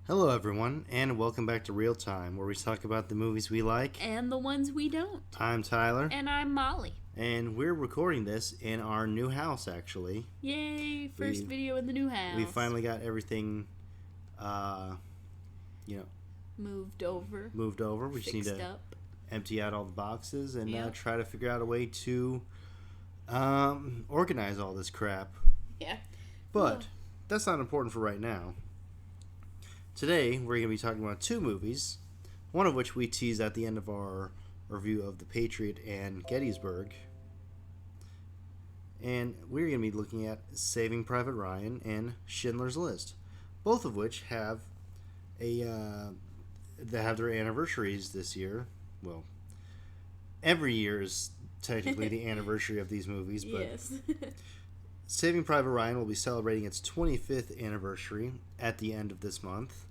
Hello, everyone, and welcome back to Real Time, where we talk about the movies we like. And the ones we don't. I'm Tyler, And I'm Molly. and we're recording this in our new house, actually. Yay, first video in the new house. We finally got everything, moved over. moved over. We just need to up. empty out all the boxes and Yep. try to figure out a way to organize all this crap. Yeah. But that's not important for right now. Today, we're going to be talking about two movies, one of which we teased at the end of our review of The Patriot and Gettysburg. And we're going to be looking at Saving Private Ryan and Schindler's List, both of which have they have their anniversaries this year. Well, every year is technically the anniversary of these movies, but Yes. Saving Private Ryan will be celebrating its 25th anniversary at the end of this month,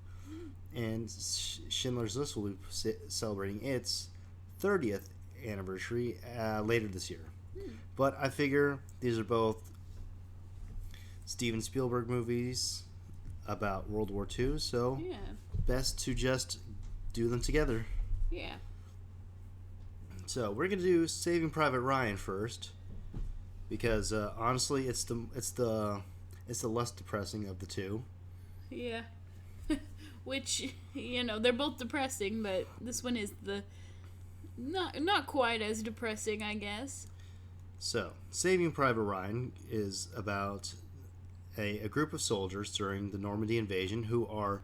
and Schindler's List will be celebrating its 30th anniversary later this year. But I figure these are both Steven Spielberg movies about World War II, so Yeah. best to just do them together. Yeah. So we're gonna do Saving Private Ryan first, because honestly, it's the less depressing of the two. Yeah. Which, they're both depressing, but this one is the not quite as depressing, I guess. So, Saving Private Ryan is about a group of soldiers during the Normandy invasion who are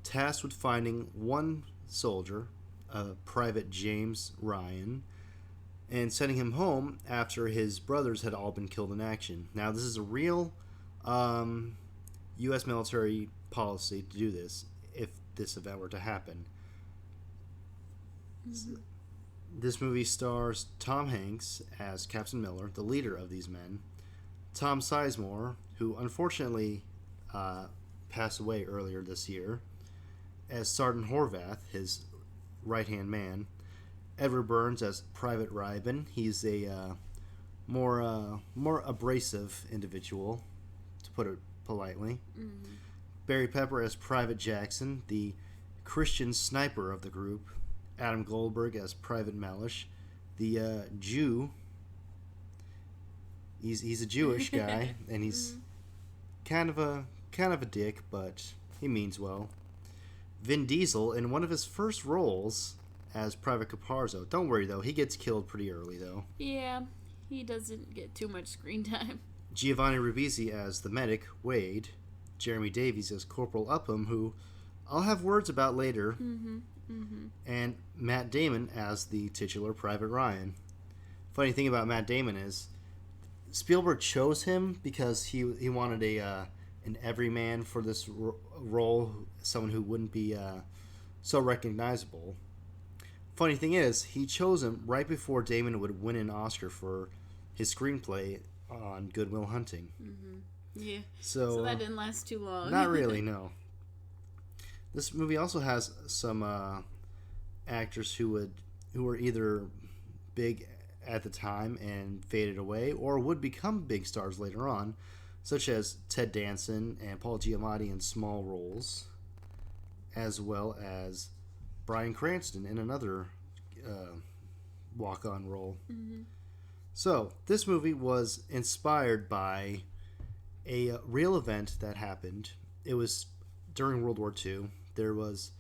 tasked with finding one soldier, Private James Ryan, and sending him home after his brothers had all been killed in action. Now, this is a real U.S. military policy to do this if this event were to happen. Mm-hmm. This movie stars Tom Hanks as Captain Miller, the leader of these men, Tom Sizemore, who unfortunately passed away earlier this year, as Sergeant Horvath, his right-hand man, Edward Burns as Private Ryben. He's a more abrasive individual, to put it politely. Mm-hmm. Barry Pepper as Private Jackson, the Christian sniper of the group. Adam Goldberg as Private Malish, the Jew. He's a Jewish guy, and he's kind of a dick, but he means well. Vin Diesel in one of his first roles as Private Caparzo. Don't worry though, he gets killed pretty early though. Yeah, he doesn't get too much screen time. Giovanni Ribisi as the medic Wade. Jeremy Davies as Corporal Upham, who I'll have words about later. Mm-hmm. Mm-hmm. And Matt Damon as the titular Private Ryan. Funny thing about Matt Damon is Spielberg chose him because he wanted an everyman for this role, someone who wouldn't be so recognizable. Funny thing is, he chose him right before Damon would win an Oscar for his screenplay on Good Will Hunting. Mm-hmm. Yeah. So that didn't last too long. Not really, no. This movie also has some actors who were either big at the time and faded away, or would become big stars later on, such as Ted Danson and Paul Giamatti in small roles, as well as Bryan Cranston in another walk-on role. Mm-hmm. So, this movie was inspired by a real event that happened. It was during World War II. There was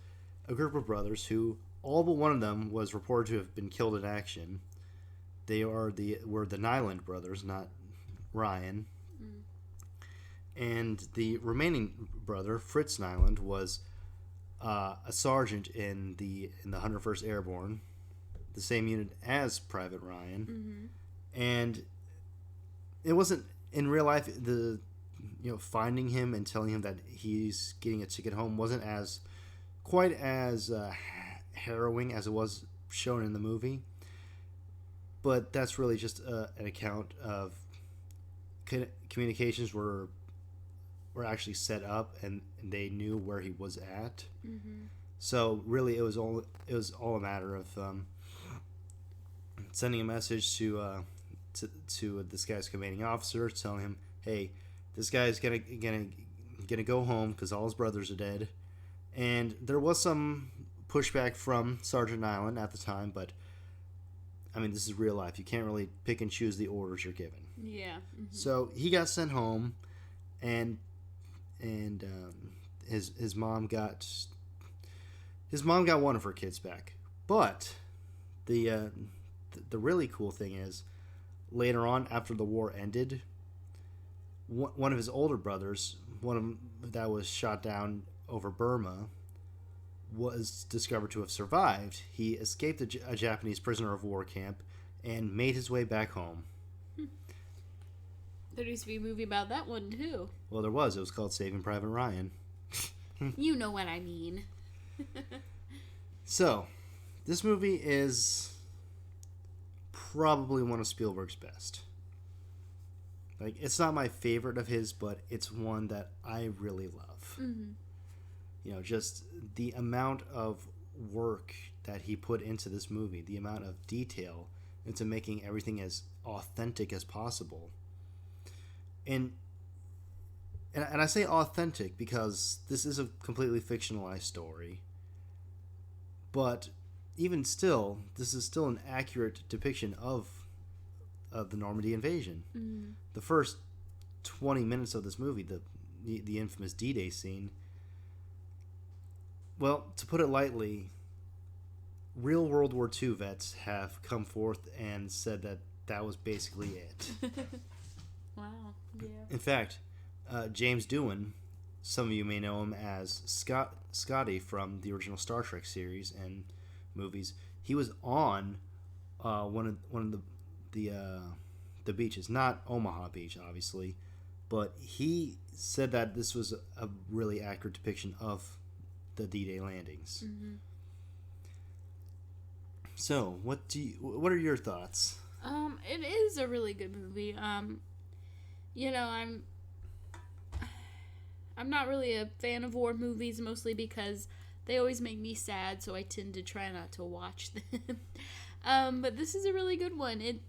a group of brothers who, all but one of them was reported to have been killed in action. They were the Nyland brothers, not Ryan. And the remaining brother, Fritz Nyland, was a sergeant in the 101st Airborne, the same unit as Private Ryan. Mm-hmm. And it wasn't in real life. Finding him and telling him that he's getting a ticket home wasn't quite as harrowing as it was shown in the movie. But that's really just an account of communications were actually set up, and they knew where he was at. Mm-hmm. So really, it was all a matter of sending a message to this guy's commanding officer, telling him, "Hey, this guy's gonna go home because all his brothers are dead, And there was some pushback from Sergeant Nyland at the time, but I mean, this is real life. You can't really pick and choose the orders you're given. Yeah. Mm-hmm. So he got sent home, and his mom got one of her kids back. But the really cool thing is, later on, after the war ended, one of his older brothers, one of them that was shot down over Burma, was discovered to have survived. He escaped a Japanese prisoner of war camp and made his way back home. There used to be a movie about that one, too. Well, there was. It was called Saving Private Ryan. You know what I mean. So, this movie is probably one of Spielberg's best. Like, it's not my favorite of his, but it's one that I really love. Mm-hmm. You know, just the amount of work that he put into this movie, the amount of detail into making everything as authentic as possible. And I say authentic because this is a completely fictionalized story. But even still, this is still an accurate depiction of the Normandy invasion. Mm-hmm. The first 20 minutes of this movie, the infamous D-Day scene, well, to put it lightly, real World War II vets have come forth and said that that was basically it. Wow, yeah. In fact, James Doohan, some of you may know him as Scotty from the original Star Trek series and movies. He was on one of the beaches, not Omaha Beach, obviously, but he said that this was a really accurate depiction of the D-Day landings. Mm-hmm. So, what are your thoughts? It is a really good movie. You know, I'm not really a fan of war movies, mostly because they always make me sad, so I tend to try not to watch them. But this is a really good one. It,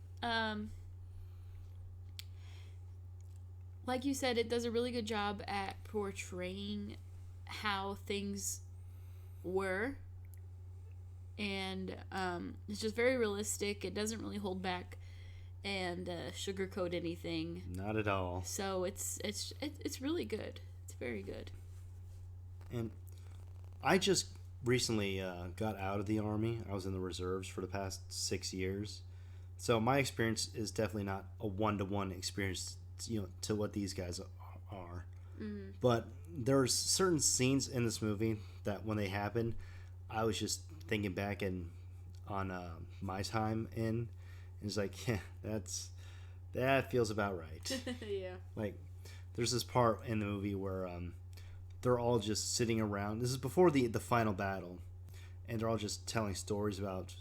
like you said, it does a really good job at portraying how things were. And it's just very realistic. It doesn't really hold back and sugarcoat anything. Not at all. So it's really good. It's very good. And I just recently got out of the Army. I was in the reserves for the past 6 years. So my experience is definitely not a one-to-one experience, to what these guys are. Mm-hmm. But there's certain scenes in this movie that when they happen, I was just thinking back on my time in, and it's like, yeah, that feels about right. Yeah. Like, there's this part in the movie where they're all just sitting around. This is before the final battle, and they're all just telling stories about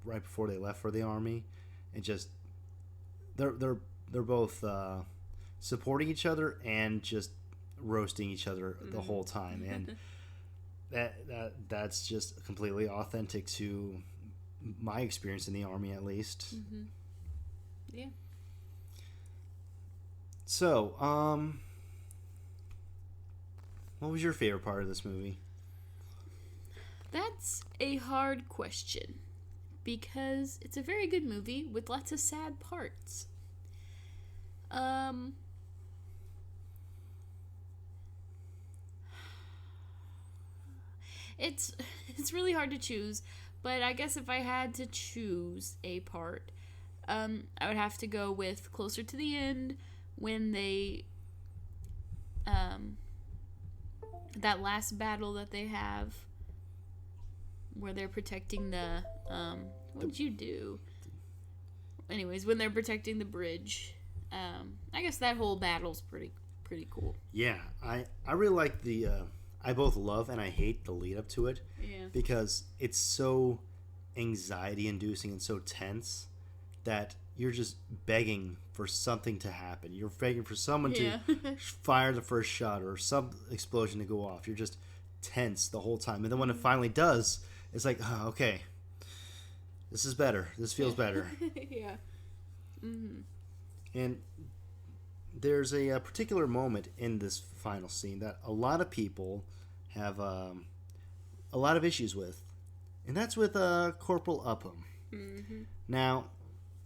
right before they left for the Army, and just they're both supporting each other and just roasting each other the whole time, and that's just completely authentic to my experience in the Army, at least. Mm-hmm. Yeah. So, what was your favorite part of this movie? That's a hard question because it's a very good movie with lots of sad parts. It's really hard to choose, but I guess if I had to choose a part, I would have to go with closer to the end when they that last battle that they have where they're protecting the what did you do? Anyways, when they're protecting the bridge, I guess that whole battle's pretty cool. Yeah, I really like the I both love and I hate the lead up to it. Yeah. Because it's so anxiety inducing and so tense that you're just begging for something to happen. You're begging for someone to fire the first shot or some explosion to go off. You're just tense the whole time. And then when it finally does, it's like, oh, okay, this is better. This feels better. Yeah. Mm-hmm. And there's a particular moment in this final scene that a lot of people have a lot of issues with, and that's with Corporal Upham. Mm-hmm. Now,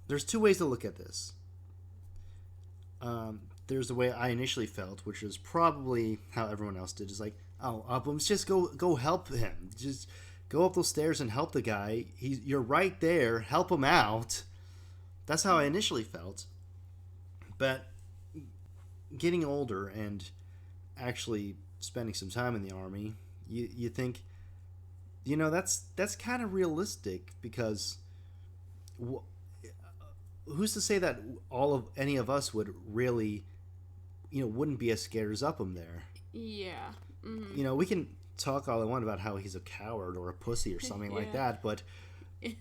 there's two ways to look at this. There's the way I initially felt, which was probably how everyone else did. Is like, oh, Upham's just go help him. Just go up those stairs and help the guy. You're right there. Help him out. That's how I initially felt. But getting older and actually spending some time in the Army, you think, that's kind of realistic, because who's to say that any of us would really, wouldn't be as scared as Upham there? Yeah. Mm-hmm. We can talk all I want about how he's a coward or a pussy or something like that, but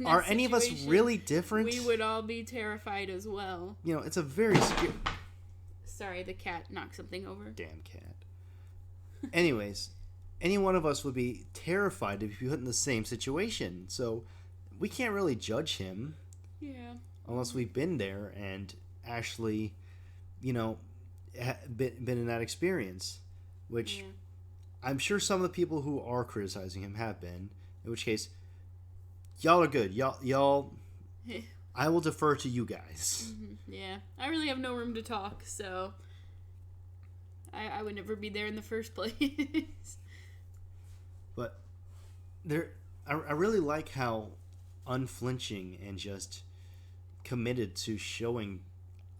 are any of us really different? We would all be terrified as well. It's a very scary... Sorry, the cat knocked something over. Damn cat. Anyways, any one of us would be terrified to be put in the same situation, so we can't really judge him. Yeah. Unless we've been there and actually, been in that experience, which I'm sure some of the people who are criticizing him have been. In which case, y'all are good. Y'all. I will defer to you guys. Mm-hmm. Yeah, I really have no room to talk, so I would never be there in the first place. But I really like how unflinching and just committed to showing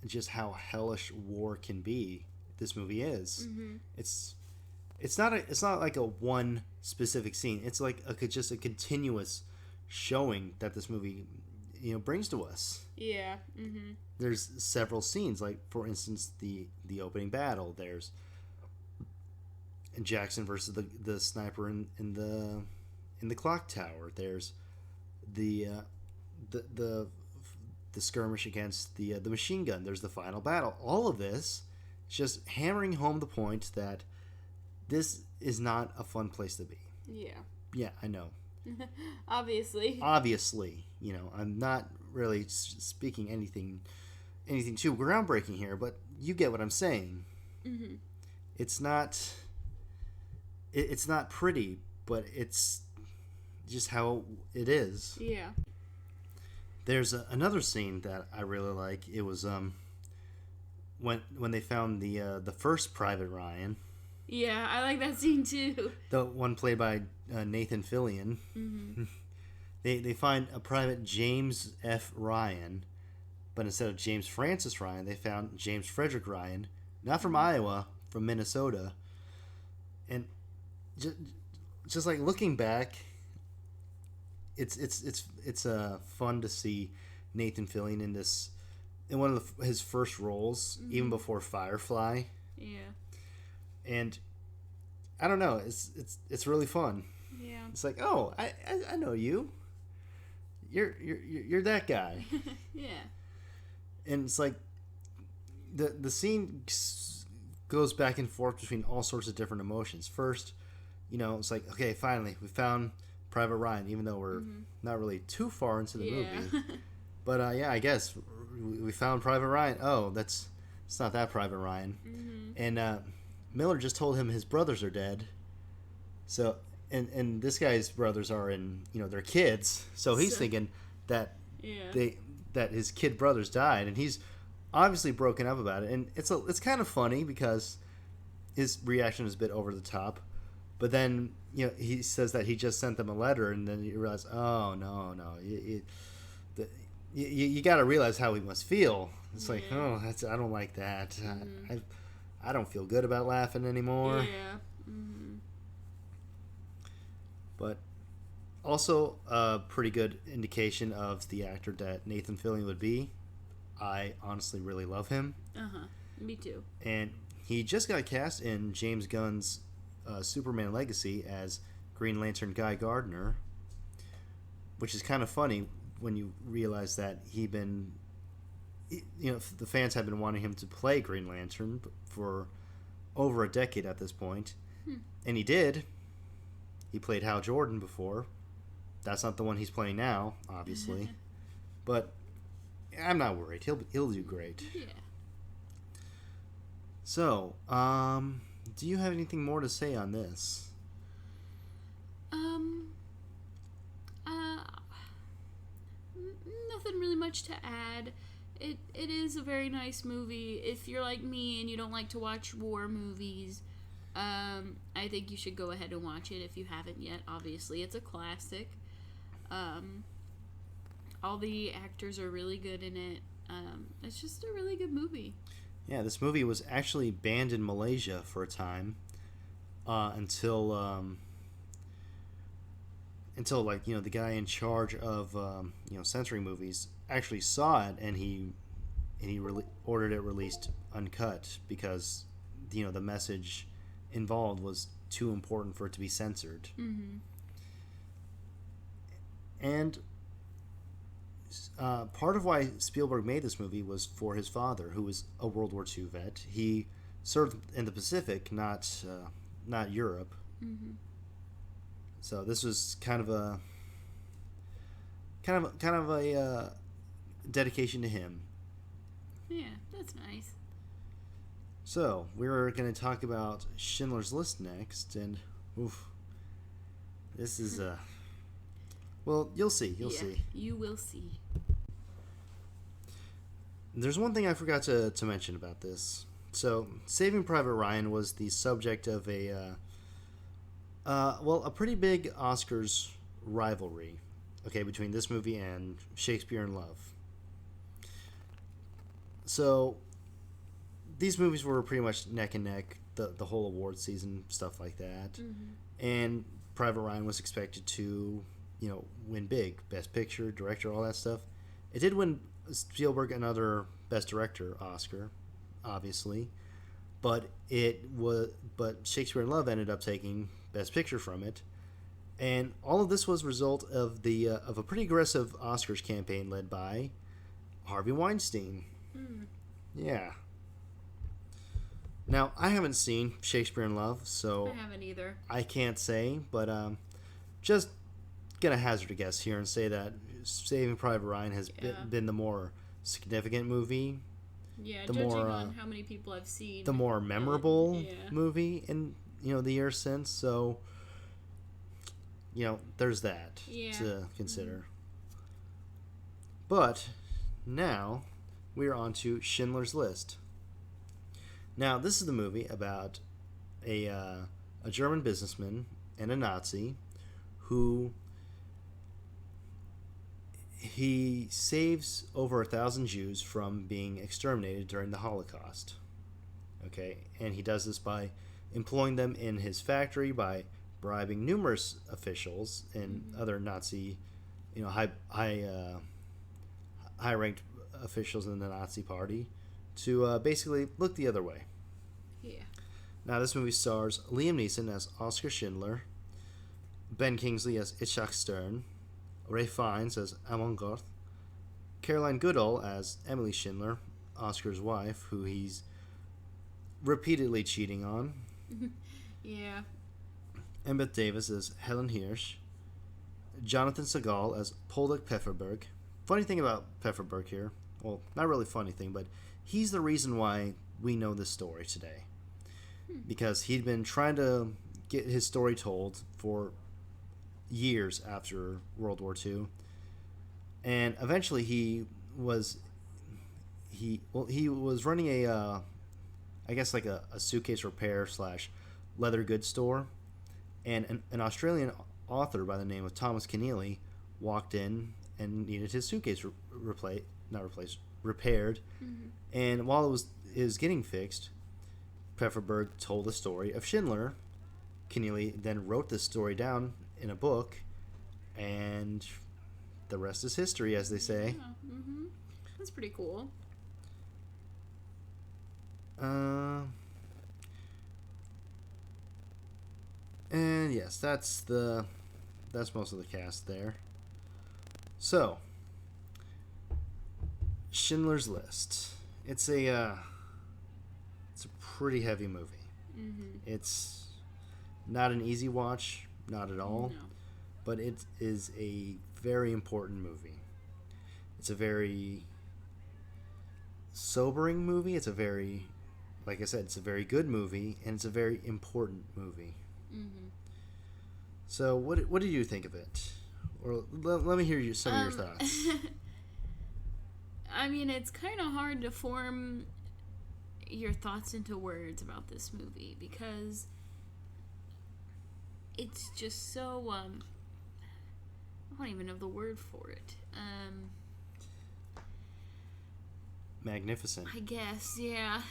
just how hellish war can be this movie is. Mm-hmm. It's not like a one specific scene. It's like just a continuous showing that this movie brings to us. Yeah. Mm-hmm. There's several scenes, like for instance the opening battle. There's Jackson versus the sniper in the clock tower. There's the skirmish against the machine gun. There's the final battle. All of this is just hammering home the point that this is not a fun place to be. Yeah. Yeah, I know. Obviously, I'm not really speaking anything too groundbreaking here, but you get what I'm saying. Mm-hmm. It's not pretty, but it's just how it is. Yeah. There's another scene that I really like. It was when they found the first Private Ryan. Yeah, I like that scene too. The one played by Nathan Fillion. Mm-hmm. They find a Private James F. Ryan, but instead of James Francis Ryan, they found James Frederick Ryan, not from Iowa, from Minnesota. And just like looking back, it's fun to see Nathan Fillion in one of his first roles, even before Firefly. Yeah. And I don't know, it's really fun. Yeah. It's like, oh, I know you. You're that guy. Yeah. And it's like the scene goes back and forth between all sorts of different emotions. First, it's like, okay, finally we found Private Ryan, even though we're not really too far into the movie. But I guess we found Private Ryan. Oh, it's not that Private Ryan. Mm-hmm. And Miller just told him his brothers are dead. So and this guy's brothers are they're kids. So he's thinking that that his kid brothers died, and he's obviously broken up about it. And it's kind of funny because his reaction is a bit over the top. But then he says that he just sent them a letter, and then you realize, oh no, you got to realize how he must feel. It's like, oh, I don't like that. Mm-hmm. I don't feel good about laughing anymore. Yeah. Mm-hmm. But also a pretty good indication of the actor that Nathan Fillion would be. I honestly really love him. Me too. And he just got cast in James Gunn's Superman Legacy as Green Lantern Guy Gardner, which is kind of funny when you realize that the fans have been wanting him to play Green Lantern for over a decade at this point. And he did. He played Hal Jordan before. That's not the one he's playing now, obviously. But I'm not worried. He'll do great. Yeah. So, do you have anything more to say on this? Um, uh, Nothing really much to add. It is a very nice movie. If you're like me and you don't like to watch war movies, I think you should go ahead and watch it if you haven't yet. Obviously, it's a classic. Um, all the actors are really good in it. It's just a really good movie. Yeah, this movie was actually banned in Malaysia for a time, until like the guy in charge of censoring movies actually saw it, and he ordered it released uncut because the message involved was too important for it to be censored. Mm-hmm. And part of why Spielberg made this movie was for his father, who was a World War II vet. He served in the Pacific, not Europe. Mm-hmm. So this was kind of a dedication to him. Yeah, that's nice. So we're going to talk about Schindler's List next, and this is well, you'll see. You'll see. You will see. There's one thing I forgot to mention about this. So, Saving Private Ryan was the subject of a pretty big Oscars rivalry, between this movie and Shakespeare in Love. So, these movies were pretty much neck and neck the whole award season, stuff like that. Mm-hmm. And Private Ryan was expected to, win big, Best Picture, Director, all that stuff. It did win Spielberg another Best Director Oscar, obviously, but Shakespeare in Love ended up taking Best Picture from it, and all of this was a result of of a pretty aggressive Oscars campaign led by Harvey Weinstein. Mm. Yeah. Now I haven't seen Shakespeare in Love, so I haven't either. I can't say, but just gonna hazard a guess here and say that Saving Private Ryan has been the more significant movie. Yeah, the judging more on how many people I've seen, the more memorable movie in the years since. So there's that to consider. Mm-hmm. But now we're on to Schindler's List. Now this is the movie about a German businessman and a Nazi who he saves over 1,000 Jews from being exterminated during the Holocaust. Okay, and he does this by employing them in his factory, by bribing numerous officials and other Nazi, high-ranked officials in the Nazi Party to basically look the other way. Yeah. Now, this movie stars Liam Neeson as Oscar Schindler, Ben Kingsley as Itzhak Stern, Ray Fiennes as Amon, Caroline Goodall as Emily Schindler, Oscar's wife, who he's repeatedly cheating on. Yeah. Emmett Davis as Helen Hirsch, Jonathan Segal as Poldek Pfefferberg. Funny thing about Pfefferberg here, well, not really funny thing, but he's the reason why we know this story today. Because he'd been trying to get his story told for years after World War II, and eventually he was running a suitcase repair / leather goods store, and an Australian author by the name of Thomas Keneally walked in and needed his suitcase repaired. Mm-hmm. And while it was getting fixed, Pfefferberg told the story of Schindler. Keneally then wrote this story down in a book, and the rest is history, as they say. Yeah. Mm-hmm. That's pretty cool. And yes, that's most of the cast there. So, Schindler's List. It's a pretty heavy movie. Mm-hmm. It's not an easy watch, not at all. No. But it is a very important movie. It's a very sobering movie. It's a very like I said, it's a very good movie, and it's a very important movie. Mm-hmm. So, what did you think of it? Or let me hear some of your thoughts. I mean, it's kind of hard to form your thoughts into words about this movie because it's just so I don't even know the word for it. Magnificent. I guess, yeah.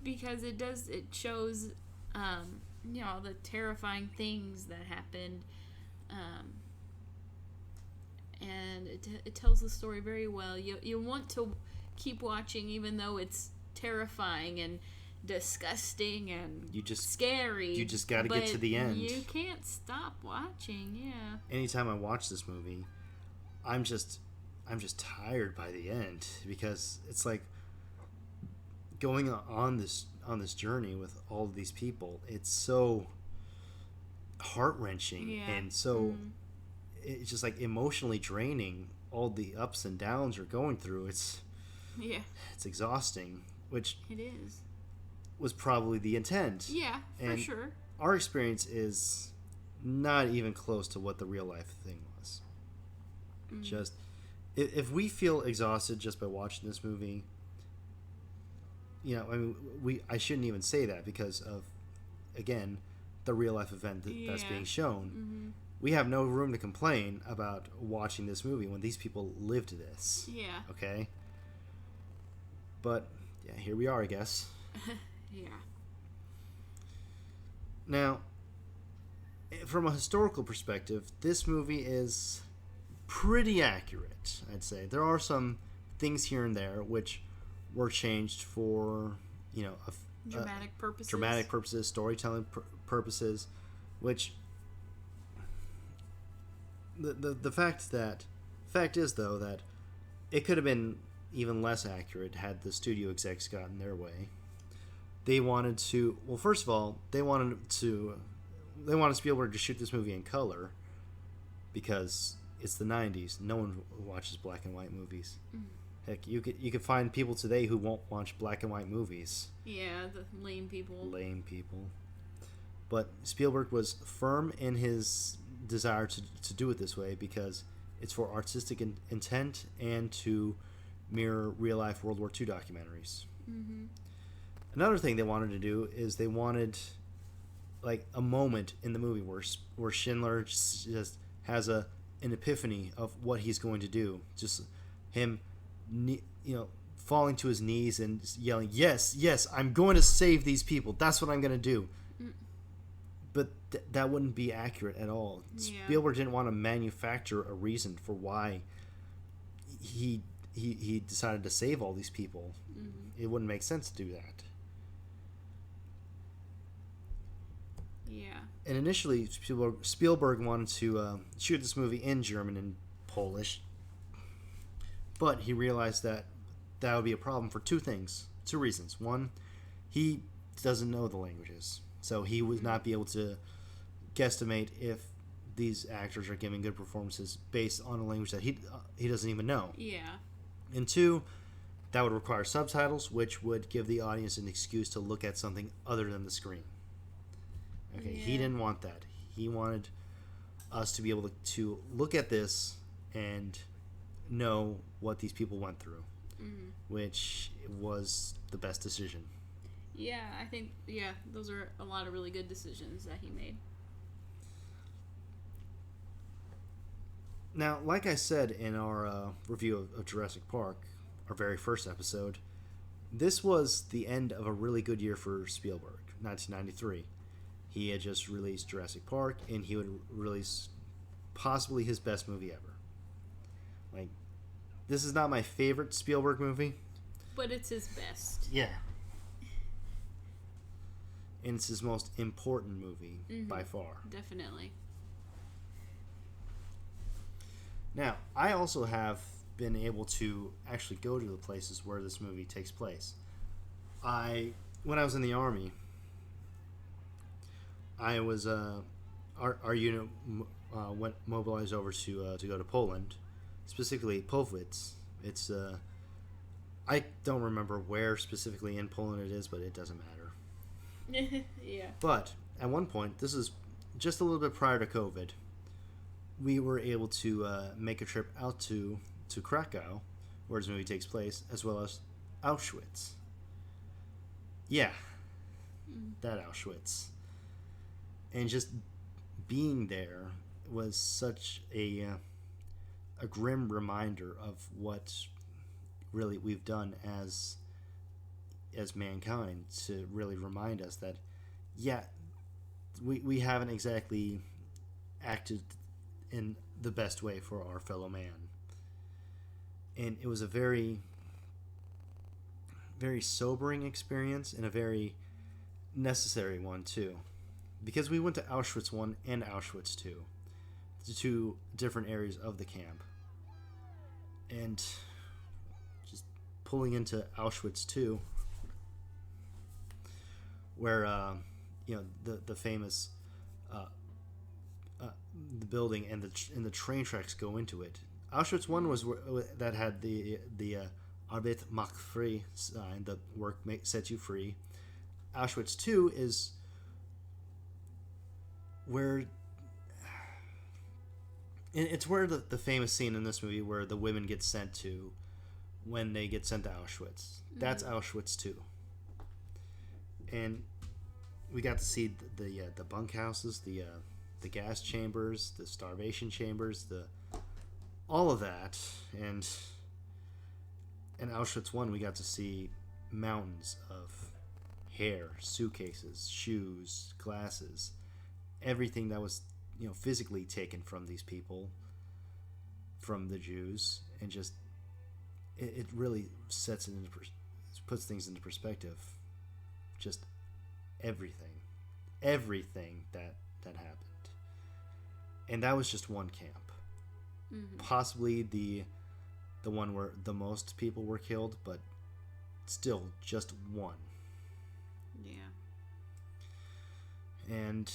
Because it shows all the terrifying things that happened, and it tells the story very well. You want to keep watching even though it's terrifying and disgusting and scary. You just got to get to the end. You can't stop watching. Yeah. Anytime I watch this movie, I'm just tired by the end because it's like going on this journey with all of these people. It's so heart-wrenching and so it's just like emotionally draining. All the ups and downs you're going through, it's exhausting, which it is. Was probably the intent. Yeah, for sure. Our experience is not even close to what the real life thing was. Just if we feel exhausted just by watching this movie, I mean, I shouldn't even say that because of, again, the real life event that's being shown. Mm-hmm. We have no room to complain about watching this movie when these people lived this. Yeah. Okay? But, yeah, here we are, I guess. Yeah. Now, from a historical perspective, this movie is pretty accurate, I'd say. There are some things here and there which were changed for, dramatic purposes, storytelling purposes, which the fact is though that it could have been even less accurate had the studio execs gotten their way. They wanted to, well, first of all, they wanted Spielberg to shoot this movie in color because it's the 90s. No one watches black and white movies. Heck, you could find people today who won't watch black and white movies. Yeah, the lame people. But Spielberg was firm in his desire to do it this way because it's for artistic intent and to mirror real-life World War II documentaries. Mm-hmm. Another thing they wanted to do is they wanted like a moment in the movie where Schindler just has an epiphany of what he's going to do. Just him, falling to his knees and yelling, "Yes, yes, I'm going to save these people. That's what I'm going to do." But that wouldn't be accurate at all. Yeah. Spielberg didn't want to manufacture a reason for why he decided to save all these people. Mm-hmm. It wouldn't make sense to do that. Yeah. And initially, Spielberg wanted to shoot this movie in German and Polish, but he realized that would be a problem for two reasons. One, he doesn't know the languages, so he would not be able to guesstimate if these actors are giving good performances based on a language that he doesn't even know. Yeah. And two, that would require subtitles, which would give the audience an excuse to look at something other than the screen. Okay, yeah. He didn't want that. He wanted us to be able to look at this and know what these people went through, which was the best decision. Yeah, I think, those are a lot of really good decisions that he made. Now, like I said in our review of Jurassic Park, our very first episode, this was the end of a really good year for Spielberg, 1993. He had just released Jurassic Park, and he would release possibly his best movie ever. Like, this is not my favorite Spielberg movie. But it's his best. Yeah. And it's his most important movie, by far. Definitely. Now, I also have been able to actually go to the places where this movie takes place. When I was in the Army, I was our unit went mobilized over to go to Poland, specifically Powidz. It's I don't remember where specifically in Poland it is, but it doesn't matter. Yeah. But at one point, this is just a little bit prior to COVID, we were able to make a trip out to Krakow, where this movie takes place, as well as Auschwitz. Yeah, that Auschwitz. And just being there was such a grim reminder of what really we've done as mankind, to really remind us that, yeah, we haven't exactly acted in the best way for our fellow man. And it was a very, very sobering experience, and a very necessary one too, because we went to Auschwitz 1 and Auschwitz 2, the two different areas of the camp. And just pulling into Auschwitz 2, where the famous the building and the train tracks go into it. Auschwitz 1 was that had the Arbeit macht frei sign, the work sets you free. Auschwitz 2 is where, it's where the famous scene in this movie where the women get sent to when they get sent to Auschwitz. That's Auschwitz 2. And we got to see the bunkhouses, the gas chambers, the starvation chambers, all of that. And in Auschwitz 1, we got to see mountains of hair, suitcases, shoes, glasses, everything that was physically taken from these people, from the Jews. And just it really puts things into perspective. Just everything that happened. And that was just one camp. Mm-hmm. Possibly the one where the most people were killed, but still just one. Yeah. And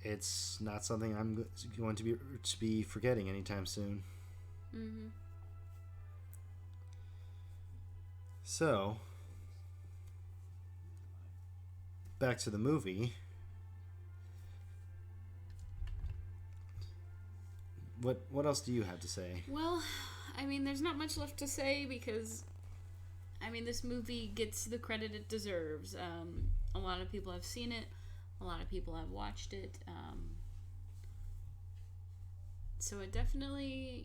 it's not something I'm going to be forgetting anytime soon. Mm-hmm. So, back to the movie. What else do you have to say? Well, I mean, there's not much left to say because, I mean, this movie gets the credit it deserves. A lot of people have seen it. A lot of people have watched it. So it definitely,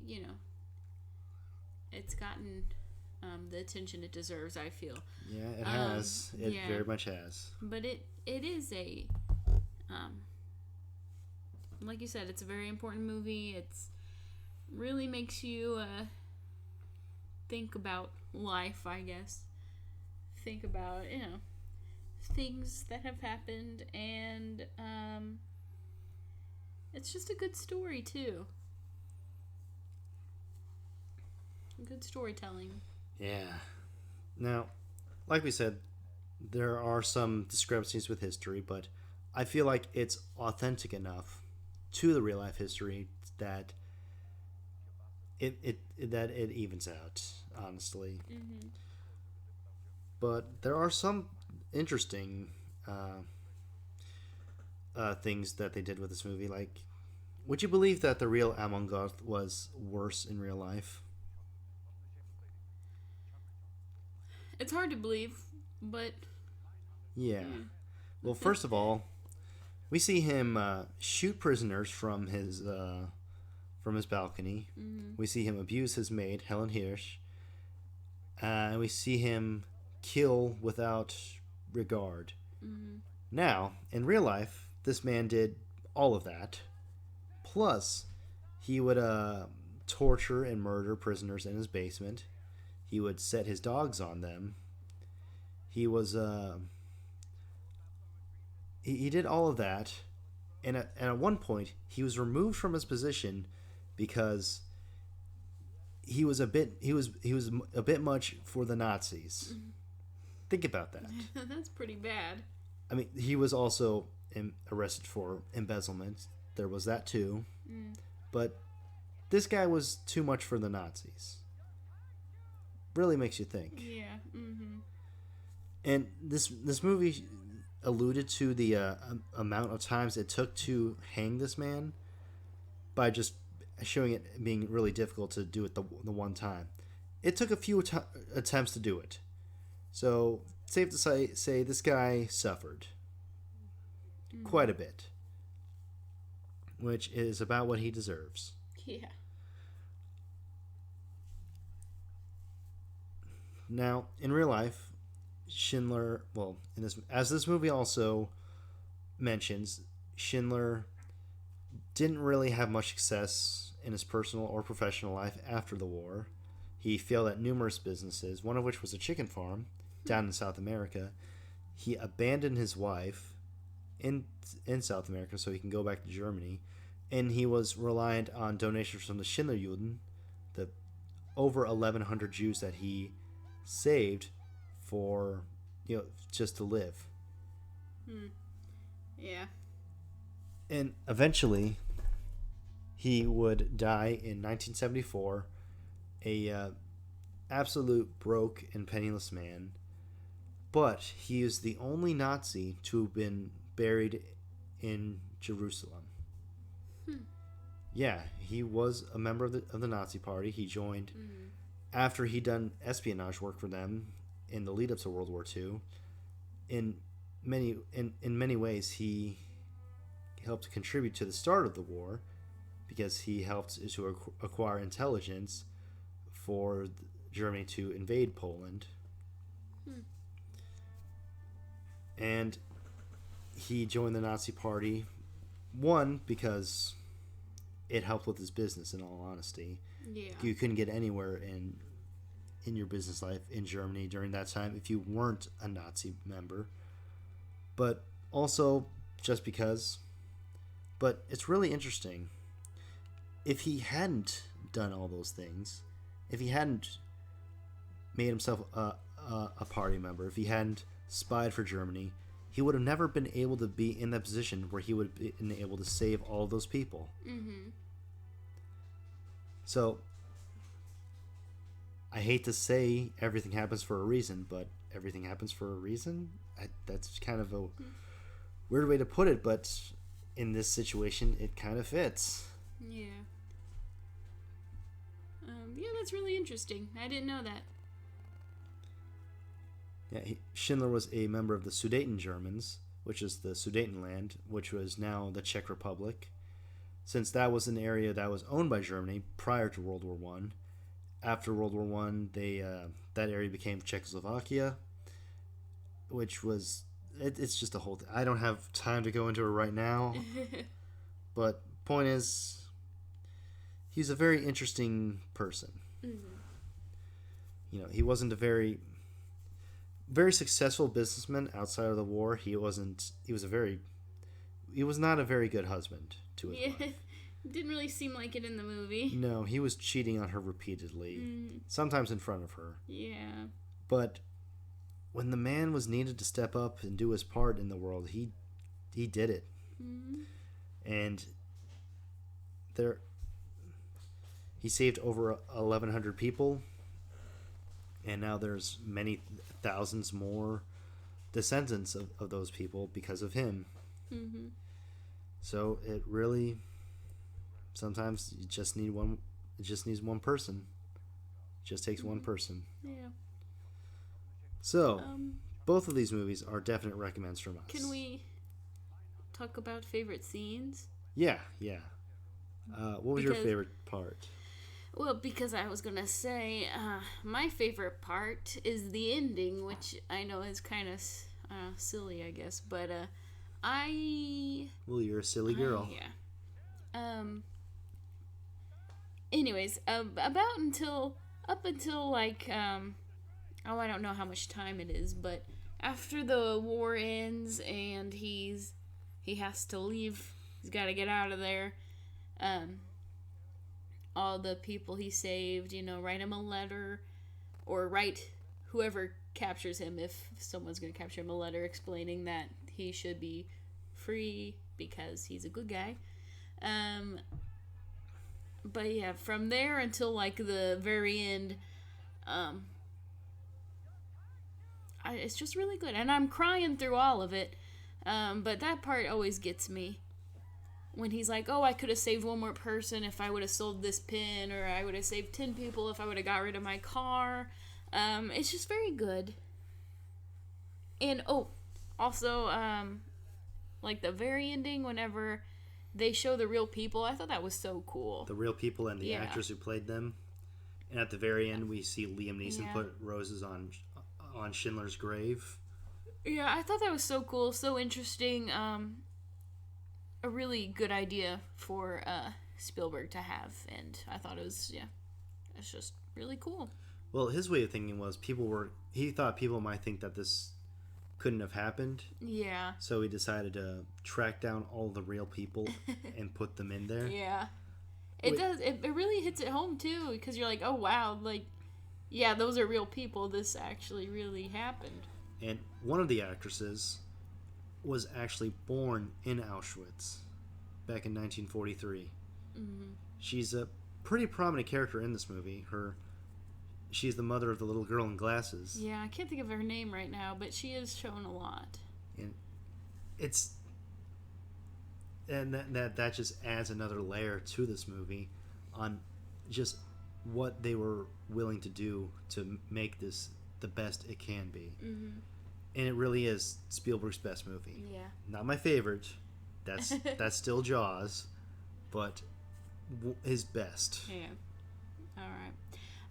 it's gotten the attention it deserves, I feel. Yeah, it has. It very much has. But it is a... like you said, it's a very important movie. It's really makes you think about life, I guess. Think about, things that have happened, and it's just a good story too. Good storytelling. Yeah. Now, like we said, there are some discrepancies with history, but I feel like it's authentic enough to the real life history that it evens out, honestly. Mm-hmm. But there are some interesting things that they did with this movie. Like, would you believe that the real Amon Garth was worse in real life? It's hard to believe, but yeah. Well, first of all, we see him shoot prisoners from his balcony. Mm-hmm. We see him abuse his maid, Helen Hirsch. And we see him kill without regard. Mm-hmm. Now, in real life, this man did all of that. Plus, he would torture and murder prisoners in his basement. He would set his dogs on them. He was... He did all of that, and at one point he was removed from his position because he was a bit much for the Nazis. Think about that. That's pretty bad. I mean, he was also arrested for embezzlement. There was that too, but this guy was too much for the Nazis. really makes you think. Yeah. Mm-hmm. And this movie alluded to the amount of times it took to hang this man by just showing it being really difficult to do it the one time. It took a few attempts to do it. So, safe to say this guy suffered quite a bit, which is about what he deserves. Yeah. Now, in real life, Schindler, well, as this movie also mentions, Schindler didn't really have much success in his personal or professional life after the war. He failed at numerous businesses, one of which was a chicken farm down in South America. He abandoned his wife in South America so he can go back to Germany, and he was reliant on donations from the Schindlerjuden, the over 1,100 Jews that he saved for, just to live. Yeah. And eventually, he would die in 1974, a absolute broke and penniless man. But he is the only Nazi to have been buried in Jerusalem. Yeah, he was a member of the Nazi Party. He joined after he'd done espionage work for them in the lead up to World War II. In many ways, he helped contribute to the start of the war because he helped to acquire intelligence for Germany to invade Poland. And he joined the Nazi Party, one, because it helped with his business, in all honesty. Yeah. You couldn't get anywhere in your business life in Germany during that time if you weren't a Nazi member. But also just because. But it's really interesting. If he hadn't done all those things, if he hadn't made himself a party member, if he hadn't spied for Germany, he would have never been able to be in that position where he would have been able to save all of those people. So, I hate to say everything happens for a reason, but everything happens for a reason? That's kind of a weird way to put it, but in this situation, it kind of fits. Yeah. Yeah, that's really interesting. I didn't know that. Yeah, Schindler was a member of the Sudeten Germans, which is the Sudetenland, which was now the Czech Republic. Since that was an area that was owned by Germany prior to World War One. After World War One, that area became Czechoslovakia, which was it's just a whole thing. I don't have time to go into it right now, but point is, he's a very interesting person. He wasn't a very successful businessman outside of the war. He was not a very good husband to his wife. Didn't really seem like it in the movie. No, he was cheating on her repeatedly, sometimes in front of her. Yeah. But when the man was needed to step up and do his part in the world, he did it. And he saved over 1,100 people, and now there's many thousands more descendants of those people because of him. So it really, sometimes you just need one. It just needs one person. It just takes one person. Yeah. So both of these movies are definite recommends from us. Can we talk about favorite scenes? Yeah. What was your favorite part? Well, because I was gonna say my favorite part is the ending, which I know is kind of silly, I guess, but Well, you're a silly girl. Yeah. Anyways, up until like I don't know how much time it is, but after the war ends and he has to leave, he's got to get out of there. All the people he saved, write him a letter, or write whoever captures him, if someone's going to capture him, a letter explaining that he should be free because he's a good guy. But yeah, from there until like the very end, it's just really good. And I'm crying through all of it. But that part always gets me. When he's like, oh, I could have saved one more person if I would have sold this pin, or I would have saved 10 people if I would have got rid of my car. It's just very good. And, also, like the very ending, whenever they show the real people, I thought that was so cool. The real people and the actors who played them. And at the very end, we see Liam Neeson put roses on Schindler's grave. Yeah, I thought that was so cool, so interesting. A really good idea for Spielberg to have, and I thought it was, it's just really cool. Well, his way of thinking was he thought people might think that this couldn't have happened. Yeah. So he decided to track down all the real people and put them in there. Yeah. It really hits it home, too, because you're like, oh, wow, like, yeah, those are real people. This actually really happened. And one of the actresses was actually born in Auschwitz back in 1943. Mm-hmm. She's a pretty prominent character in this movie. She's the mother of the little girl in glasses. Yeah, I can't think of her name right now, but she is shown a lot. And that just adds another layer to this movie on just what they were willing to do to make this the best it can be. Mm-hmm. And it really is Spielberg's best movie. Yeah. Not my favorite. That's still Jaws, but his best. Yeah. All right.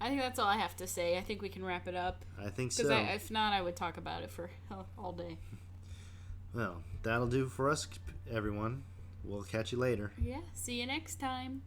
I think that's all I have to say. I think we can wrap it up. I think so. Because if not, I would talk about it for all day. Well, that'll do for us, everyone. We'll catch you later. Yeah. See you next time.